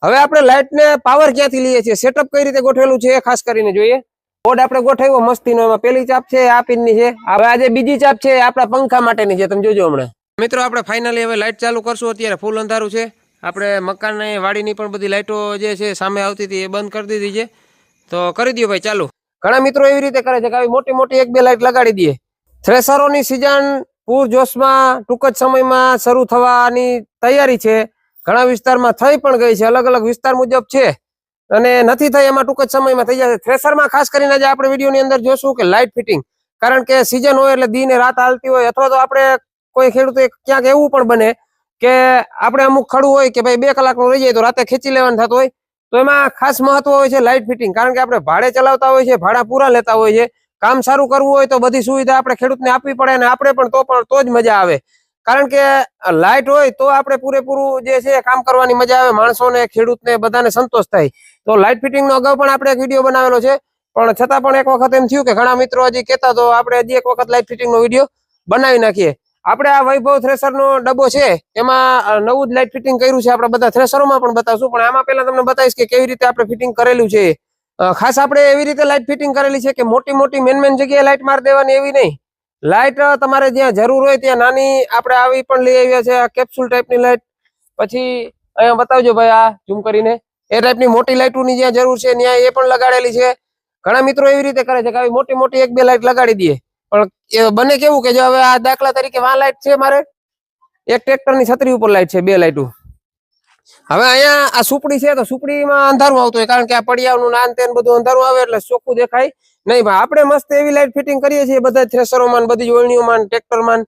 હવે આપણે લાઇટ ને પાવર ક્યાંથી લઈએ છીએ, સેટઅપ કઈ રીતે ગોઠવેલું છે એ ખાસ કરીને જોઈએ। બોર્ડ આપણે ગોઠવ્યો મસ્તીનો, એમાં પેલી ચાપ છે આ પિનની છે, હવે આજે બીજી ચાપ છે આપણા પંખા માટેની છે, તમે જોજો હમણાં। મિત્રો આપણે ફાઇનલી હવે લાઇટ ચાલુ કરશું, અત્યારે ફૂલ અંધારું છે। આપણે મકાનની વાડીની પણ બધી લાઇટો જે છે સામે આવતી હતી એ બંધ કરી દીધી છે, તો કરી દો ભાઈ ચાલુ। ઘણા મિત્રો એવી રીતે કરે છે કે આવી મોટી મોટી 1-2 લાઇટ લગાડી દઈએ। થ્રેસરોની સિઝન પૂરજોશમાં ટૂંક જ સમયમાં શરૂ થવાની તૈયારી છે। ઘણા વિસ્તારમાં થઈ પણ ગઈ છે, અલગ અલગ વિસ્તાર મુજબ છે, અને નથી થઈ એમાં ટૂંક જ સમયમાં થઈ જશે। થ્રેસરમાં ખાસ કરીને આજે આપણે વિડીયોની અંદર જોશું કે લાઇટ ફિટિંગ, કારણ કે સિઝન હોય એટલે દી ને રાત હાલતી હોય, અથવા તો આપણે કોઈ ખેડૂતો ક્યાંક એવું પણ બને કે આપણે અમુક ખડું હોય કે ભાઈ 2 કલાકનું રહી જાય તો રાતે ખેંચી લેવાનું થતું હોય, તો એમાં ખાસ મહત્વ હોય છે લાઇટ ફિટિંગ। કારણ કે આપણે ભાડે ચલાવતા હોય છે, ભાડા પૂરા લેતા હોય છે, કામ સારું કરવું હોય તો બધી સુવિધા આપણે ખેડૂતને આપવી પડે, અને આપણે પણ તો જ મજા આવે। કારણ કે લાઇટ હોય તો આપણે પૂરેપૂરું જે છે કામ કરવાની મજા આવે, માણસોને, ખેડૂતને, બધાને સંતોષ થાય। તો લાઇટ ફિટિંગનો અગાઉ પણ આપણે એક વિડીયો બનાવેલો છે, પણ છતાં પણ એક વખત એમ થયું કે ઘણા મિત્રો હજી કહેતા, તો આપણે હજી એક વખત લાઇટ ફિટિંગનો વિડીયો બનાવી નાખીએ। આપણે આ વૈભવ થ્રેસરનો ડબ્બો છે, એમાં નવું જ લાઇટ ફિટિંગ કર્યું છે। આપણે બધા થ્રેસરોમાં પણ બતાવશું, પણ આમાં પહેલા તમને બતાવીશ કે કેવી રીતે આપણે ફિટિંગ કરેલું છે। ખાસ આપણે એવી રીતે લાઇટ ફિટિંગ કરેલી છે કે મોટી મોટી મેન જગ્યાએ લાઇટ મારી દેવાની એવી નહીં, લાઇટ તમારે જ્યાં જરૂર હોય ત્યાં નાની આપણે આવી પણ લઈ આવ્યા છે, આ કેપ્સ્યુલ ટાઈપની લાઇટ। પછી અહીંયા બતાવજો ભાઈ, આ ઝૂમ કરીને, એ ટાઈપની મોટી લાઇટોની જ્યાં જરૂર છે ત્યાં એ પણ લગાડેલી છે। ઘણા મિત્રો એવી રીતે કરે છે કે આવી મોટી મોટી 1-2 લાઇટ લગાડી દઈએ, પણ બને કેવું કે જો હવે આ દાખલા તરીકે આ લાઇટ છે, મારે એક ટ્રેક્ટરની છત્રી ઉપર લાઇટ છે, 2 લાઇટો। હવે અહીંયા આ સુપડી છે, તો સુપડીમાં અંધારું આવતું હોય, કારણ કે આ પડિયાનું નાન તેન બધું અંધારું આવે એટલે ચોખ્ખું દેખાય નહીં। ભાઈ આપણે મસ્ત એવી લાઇટ ફિટિંગ કરીએ છીએ બધા થ્રેસરોમાં, બધી ઓળણીઓમાં, ટ્રેક્ટરમાં,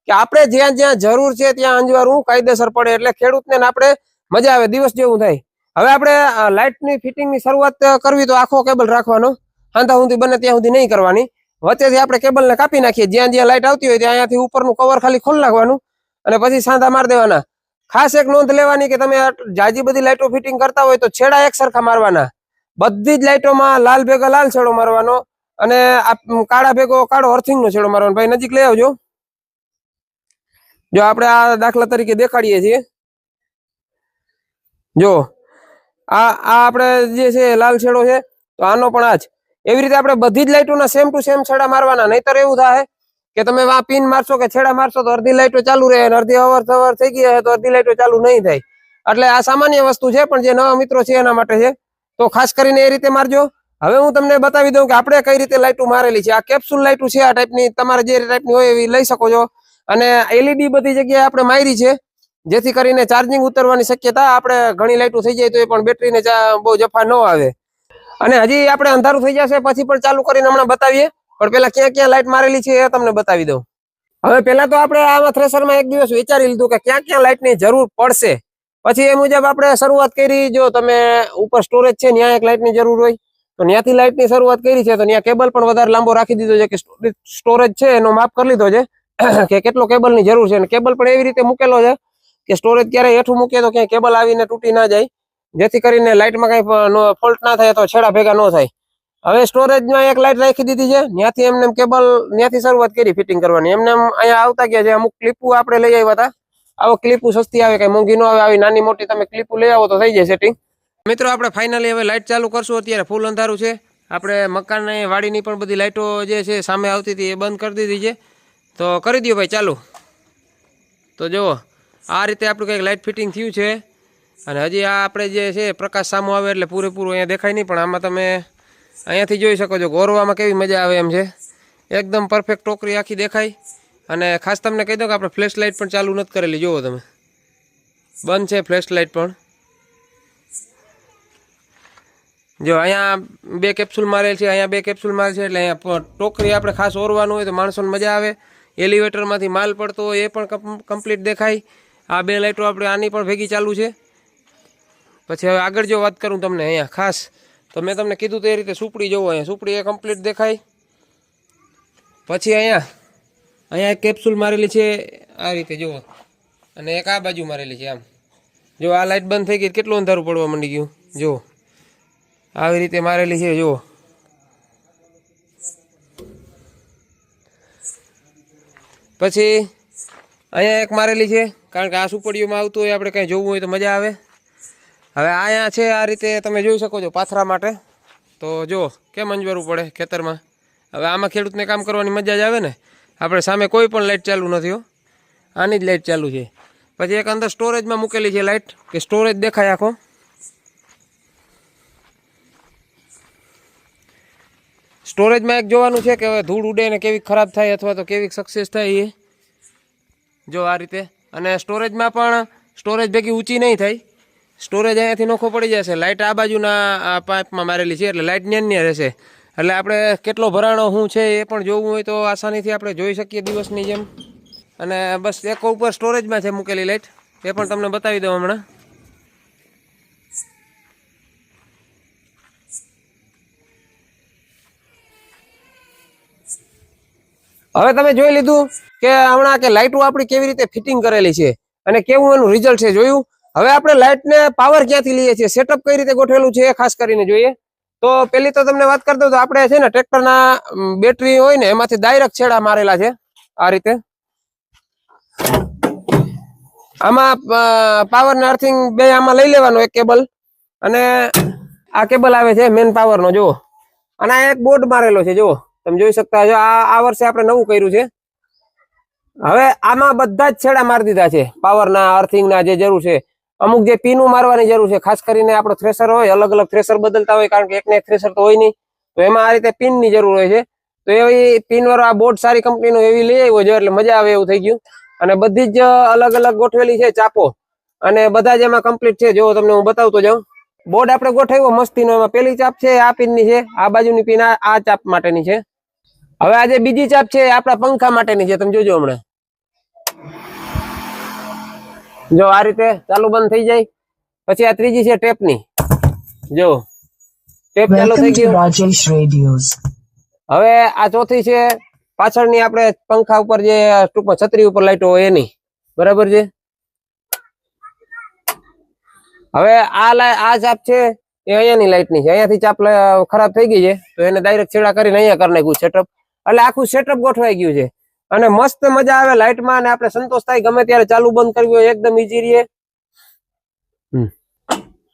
કે આપણે જ્યાં જ્યાં જરૂર છે ત્યાં અંજવારું કાયદેસર પડે, એટલે ખેડૂતને આપણે મજા આવે, દિવસ જેવું થાય। હવે આપણે લાઇટની ફિટિંગની શરૂઆત કરવી તો આખો કેબલ રાખવાનો, હાંધા સુધી બને ત્યાં સુધી નહીં કરવાની, વચ્ચેથી આપણે કેબલને કાપી નાખીએ, જ્યાં જ્યાં લાઇટ આવતી હોય ત્યાં અહીંયાથી ઉપરનું કવર ખાલી ખોલી નાખવાનું, અને પછી સાંધા મારી દેવાના। ખાસ એક નોંધ લેવાની કે તમે જાજી બધી લાઇટો ફિટિંગ કરતા હોય તો છેડા એક સરખા મારવાના, બધી જ લાઇટોમાં લાલ ભેગા લાલ છેડો મારવાનો, અને કાળા ભેગો કાળો અર્થિંગનો છેડો મારવાનો। ભાઈ નજીક લઈ આવજો, જો આપણે આ દાખલા તરીકે દેખાડીએ છીએ, જો આ આપણે જે છે લાલ છેડો છે, તો આનો પણ આ જ એવી રીતે આપણે બધી જ લાઇટોના સેમ ટુ સેમ છેડા મારવાના। નહીતર એવું થાય કે તમે આ પિન મારશો કે છેડા મારશો તો અડધી લાઇટો ચાલુ રહે, અને અડધી અવર સવાર થઈ ગઈ તો અડધી લાઇટો ચાલુ નહીં થાય। એટલે આ સામાન્ય વસ્તુ છે, પણ જે નવા મિત્રો છે એના માટે છે, તો ખાસ કરીને એ રીતે મારજો। હવે હું તમને બતાવી દઉં કે આપણે કઈ રીતે લાઇટો મારેલી છે। આ કેપ્સ્યુલ લાઇટો છે, આ ટાઈપની, તમારે જે ટાઈપની હોય એવી લઈ શકો છો, અને એલઈડી બધી જગ્યાએ આપણે મારી છે, જેથી કરીને ચાર્જિંગ ઉતરવાની શક્યતા, આપણે ઘણી લાઇટો થઈ જાય તો એ પણ બેટરીને બહુ જફા ન આવે। અને હજી આપણે અંધારું થઈ જશે પછી પણ ચાલુ કરીને હમણાં બતાવીએ, પણ પેલા ક્યાં ક્યાં લાઇટ મારેલી છે એ તમને બતાવી દઉં। હવે પેલા તો આપણે આમાં થ્રેસરમાં એક દિવસ વિચારી લીધું કે ક્યાં ક્યાં લાઇટની જરૂર પડશે, પછી એ મુજબ આપણે શરૂઆત કરી। જો તમે ઉપર સ્ટોરેજ છે ત્યાં એક લાઇટની જરૂર હોય તો ત્યાંથી લાઇટની શરૂઆત કરી છે, તો ત્યાં કેબલ પણ વધારે લાંબો રાખી દીધો છે, કે સ્ટોરેજ છે એનો માપ કરી લીધો છે કે કેટલો કેબલની જરૂર છે, અને કેબલ પણ એવી રીતે મૂકેલો છે કે સ્ટોરેજ ક્યારેય હેઠું મૂકે તો ક્યાંય કેબલ આવીને તૂટી ના જાય, જેથી કરીને લાઇટમાં કઈ ફોલ્ટ ના થાય, તો છેડા ભેગા ન થાય। હવે સ્ટોરેજમાં એક લાઇટ રાખી દીધી છે, ત્યાંથી એમને કેબલ ત્યાંથી શરૂઆત કરી ફિટિંગ કરવાની। એમને અહીંયા આવતા ગયા છે, અમુક ક્લિપો આપણે લઈ આવ્યા હતા, આવો ક્લિપો સસ્તી આવે, કઈ મોંઘી ન આવે, આવી નાની મોટી તમે ક્લિપો લઈ આવો તો થઈ જાય સેટિંગ। મિત્રો આપણે ફાઇનલી હવે લાઇટ ચાલુ કરશું, અત્યારે ફૂલ અંધારું છે। આપણે મકાનની વાડીની પણ બધી લાઇટો જે છે સામે આવતી હતી એ બંધ કરી દીધી છે, તો કરી દો ભાઈ ચાલુ। તો જુઓ આ રીતે આપણું કંઈક લાઇટ ફિટિંગ થયું છે, અને હજી આ આપણે જે છે પ્રકાશ સામો આવે એટલે પૂરેપૂરું અહીંયા દેખાય નહીં, પણ આમાં તમે અહીંયાથી જોઈ શકો છો, ગોરવામાં કેવી મજા આવે એમ છે, એકદમ પરફેક્ટ ટોકરી આખી દેખાય। અને ખાસ તમને કહી દઉં કે આપણે ફ્લેશ લાઇટ પણ ચાલુ નથી કરેલી, જુઓ તમે, બંધ છે ફ્લેશ લાઇટ પણ। જો અહીંયા 2 કેપ્સ્યુલ મારેલ છે, અહીંયા 2 કેપ્સ્યુલ મારેલ છે, એટલે અહીંયા ટોકરી આપણે ખાસ ઓરવાનું હોય તો માણસોને મજા આવે। એલિવેટરમાંથી માલ પડતો હોય એ પણ કમ્પ્લીટ દેખાય। આ 2 લાઇટો આપણે આની પણ ભેગી ચાલુ છે। પછી હવે આગળ જો વાત કરું તમને, અહીંયા ખાસ તો મેં તમને કીધું તો એ રીતે સુપડી જોવો, અહીંયા સુપડી એ કમ્પ્લીટ દેખાય। પછી અહીંયા એક કેપ્સ્યુલ મારેલી છે આ રીતે જુઓ, અને એક આ બાજુ મારેલી છે, આમ જો આ લાઇટ બંધ થઈ ગઈ, કેટલું અંધારું પડવા માંડી ગયું, જુઓ આવી રીતે મારેલી છે, જુઓ। પછી અહીંયા એક મારેલી છે, કારણ કે આ સુપડીઓમાં આવતું હોય, આપણે કંઈ જોવું હોય તો મજા આવે। હવે અહીંયા છે આ રીતે તમે જોઈ શકો છો પાથરા માટે. તો જો કેમ અંજવારું પડે ખેતરમાં. હવે આમાં ખેડૂતને કામ કરવાની મજા જ આવે ને. આપણે સામે કોઈ પણ લાઇટ ચાલુ નથી હો, આની જ લાઇટ ચાલુ છે. પછી એક અંદર સ્ટોરેજમાં મૂકેલી છે લાઇટ, કે સ્ટોરેજ દેખાય આખો. સ્ટોરેજમાં એક જોવાનું છે કે હવે ધૂળ ઉડે ને કેવી ખરાબ થાય અથવા તો કેવી સક્સેસ થાય એ જો આ રીતે. અને સ્ટોરેજમાં પણ સ્ટોરેજ ભેગી ઊંચી નહીં થાય. સ્ટોરેજ અહીંયાથી નોખો પડી જશે. લાઇટ આ બાજુના પાઇપમાં મારેલી છે એટલે લાઇટ ન્યા રહેશે. એટલે આપણે કેટલો ભરાણો શું છે એ પણ જોવું હોય તો આસાનીથી આપણે જોઈ શકીએ દિવસની જેમ. અને બસ એક ઉપર સ્ટોરેજમાં છે મૂકેલી લાઇટ, એ પણ તમને બતાવી દઉં હમણાં. હવે તમે જોઈ લીધું કે હમણાં કે લાઇટો આપણી કેવી રીતે ફિટિંગ કરેલી છે અને કેવું એનું રિઝલ્ટ છે જોયું. હવે આપણે લાઇટને પાવર ક્યાંથી લઈએ છીએ, સેટઅપ કઈ રીતે ગોઠવેલું છે એ ખાસ કરીને જોઈએ. તો પેલી તો તમને વાત કરી દઉં તો આપણે છે ને ટ્રેક્ટરના બેટરી હોય ને એમાંથી ડાયરેક્ટ છેડા મારેલા છે આ રીતે. આમાં પાવર ને અર્થિંગ બે આમાં લઈ લેવાનો એક કેબલ, અને આ કેબલ આવે છે મેન પાવર નો જુઓ. અને આ એક બોર્ડ મારેલો છે જુઓ, તમે જોઈ શકતા છો. આ વર્ષે આપણે નવું કર્યું છે. હવે આમાં બધા જ છેડા મારી દીધા છે પાવરના અર્થિંગના જે જરૂર છે. અમુક જે પીનું મારવાની જરૂર છે, ખાસ કરીને આપણો થ્રેસર હોય, અલગ અલગ થ્રેસર બદલતા હોય, કારણ કે એકને એક થ્રેસર તો હોય નહીં, તો એમાં આ રીતે પિનની જરૂર હોય છે. તો એવી પિન વાળો આ બોર્ડ સારી કંપનીનો એવી લઈ આવ્યો છે એટલે મજા આવે એવું થઈ ગયું. અને બધી જ અલગ અલગ ગોઠવેલી છે ચાપો, અને બધા જ એમાં કમ્પ્લીટ છે. જો તમને હું બતાવતો જાઉં. બોર્ડ આપણે ગોઠવ્યો મસ્તીનો. એમાં પેલી ચાપ છે આ પિનની છે, આ બાજુની પિન આ ચાપ માટેની છે. હવે આ જે બીજી ચાપ છે આપણા પંખા માટેની છે. તમે જોજો હમણાં. જો આ રીતે ચાલુ બંધ થઈ જાય. પછી આ ત્રીજી છે ટેપની. જો ટેપ ચાલુ થઈ ગયું. હવે આ ચોથી છે પાછળની, આપણે પંખા ઉપર જે ટૂંકમાં છત્રી ઉપર લાઈટો હોય એની, બરાબર છે. હવે આ ચાપ છે એ અહીંયાની લાઈટની છે. અહીંયાથી ચાપ ખરાબ થઈ ગઈ છે તો એને ડાયરેક્ટ છેડા કરીને અહીંયા કરી નાખ્યું સેટઅપ. એટલે આખું સેટઅપ ગોઠવાઈ ગયું છે અને મસ્ત મજા આવે લાઇટમાં. અને આપણે સંતોષ થાય ગમે ત્યારે ચાલુ બંધ કરવી હોય એકદમ ઈઝી રહે.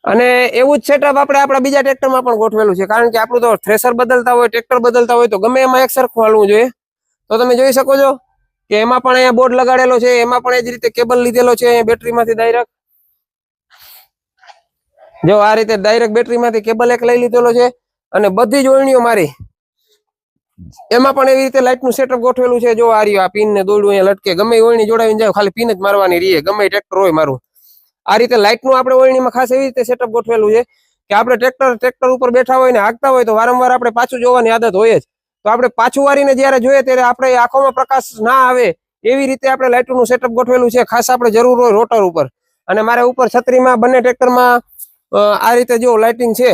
અને એવું જ સેટઅપ આપણે આપણા બીજા ટ્રેક્ટરમાં પણ ગોઠવેલું છે, કારણ કે આપણું તો થ્રેસર બદલતા હોય, ટ્રેક્ટર બદલતા હોય, તો ગમે એમાં એક સરખું હાલવું જોઈએ. તો તમે જોઈ શકો છો કે એમાં પણ અહીંયા બોર્ડ લગાડેલો છે, એમાં પણ એ જ રીતે કેબલ લીધેલો છે બેટરીમાંથી ડાયરેક્ટ. જો આ રીતે ડાયરેક્ટ બેટરીમાંથી કેબલ એક લઈ લીધેલો છે. અને બધી જ ઓળણીઓ મારી એમાં પણ એવી રીતે લાઇટનું સેટઅપ ગોઠવેલું છે. જો આ રહ્યું, આ પિન ને દોરડું અહીંયા લટકે, ગમે ઓળણી જોડાવીને જાવ, ખાલી પિન જ મારવાની રહીએ, ગમે ટ્રેક્ટર હોય મારું. આ રીતે લાઇટનું આપણે ઓળણીમાં ખાસ એવી રીતે સેટઅપ ગોઠવેલું છે કે આપણે ટ્રેક્ટર ઉપર બેઠા હોય ને હાંકતા હોય તો વારંવાર આપણે પાછું જોવાની આદત હોય જ. તો આપણે પાછું વારીને જયારે જોઈએ ત્યારે આપણે આંખોમાં પ્રકાશ ના આવે એવી રીતે આપણે લાઇટનું સેટઅપ ગોઠવેલું છે. ખાસ આપણે જરૂર હોય રોટર ઉપર. અને મારે ઉપર છત્રીમાં બંને ટ્રેક્ટરમાં આ રીતે જો લાઇટિંગ છે,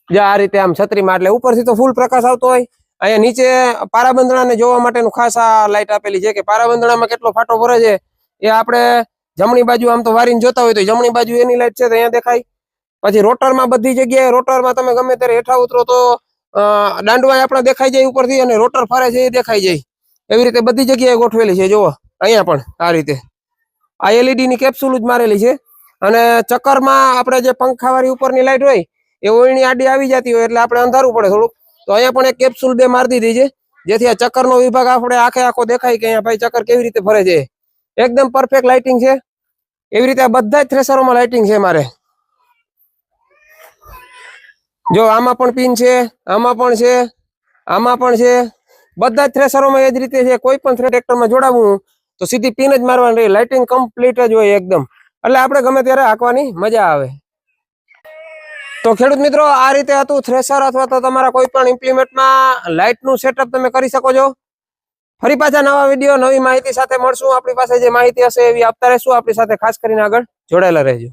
આ રીતે આમ છત્રીમાં, એટલે ઉપરથી તો ફૂલ પ્રકાશ આવતો હોય. અહીંયા નીચે પારાબંધણાને જોવા માટેનું ખાસ આ લાઇટ આપેલી છે કે પારાબંધણામાં કેટલો ફાટો ભરે છે એ આપણે જમણી બાજુ આમ તો વારીને જોતા હોય તો જમણી બાજુ એની લાઇટ છે તો અહીંયા દેખાય. પછી રોટરમાં બધી જગ્યાએ, રોટરમાં તમે ગમે ત્યારે હેઠા ઉતરો તો દાંડવા આપણા દેખાઈ જાય ઉપરથી, અને રોટર ફરે છે એ દેખાઈ જાય. એવી રીતે બધી જગ્યાએ ગોઠવેલી છે. જુઓ અહીંયા પણ આ રીતે આ એલઈડી ની કેપ્સ્યુલ જ મારેલી છે. અને ચક્કરમાં આપણે જે પંખાવાળી ઉપરની લાઇટ હોય એ ઓળણી આડી આવી જતી હોય એટલે આપણે અંધારું પડે થોડુંક, તો અહીંયા પણ એક કેપ્સ્યુલ બે મારી દીધી છે જેથી આ ચક્કરનો વિભાગ આપણે આખે આખો દેખાય કે અહીંયા ભાઈ ચક્કર કેવી રીતે ફરે છે. એકદમ પરફેક્ટ લાઇટિંગ છે. એવી રીતે બધા જ થ્રેસરોમાં લાઇટિંગ છે મારે. જો આમાં પણ પિન છે, આમાં પણ છે, આમાં પણ છે. બધા જ થ્રેસરોમાં એ જ રીતે છે. કોઈ પણ ટ્રેક્ટરમાં જોડાવવું તો સીધી પિન જ મારવાની રહી. લાઇટિંગ કમ્પ્લીટ જ હોય એકદમ, એટલે આપણે ગમે ત્યારે હાંકવાની મજા આવે. તો ખેડૂત મિત્રો, આ રીતે હતું થ્રેસર અથવા તો તમારા કોઈ પણ ઇમ્પ્લિમેન્ટમાં લાઇટનું સેટઅપ તમે કરી શકો છો. ફરી પાછા નવા વિડીયો નવી માહિતી સાથે મળશું. આપણી પાસે જે માહિતી હશે એવી આપતા રહેશું. આપણી સાથે ખાસ કરીને આગળ જોડાયેલા રહેજો.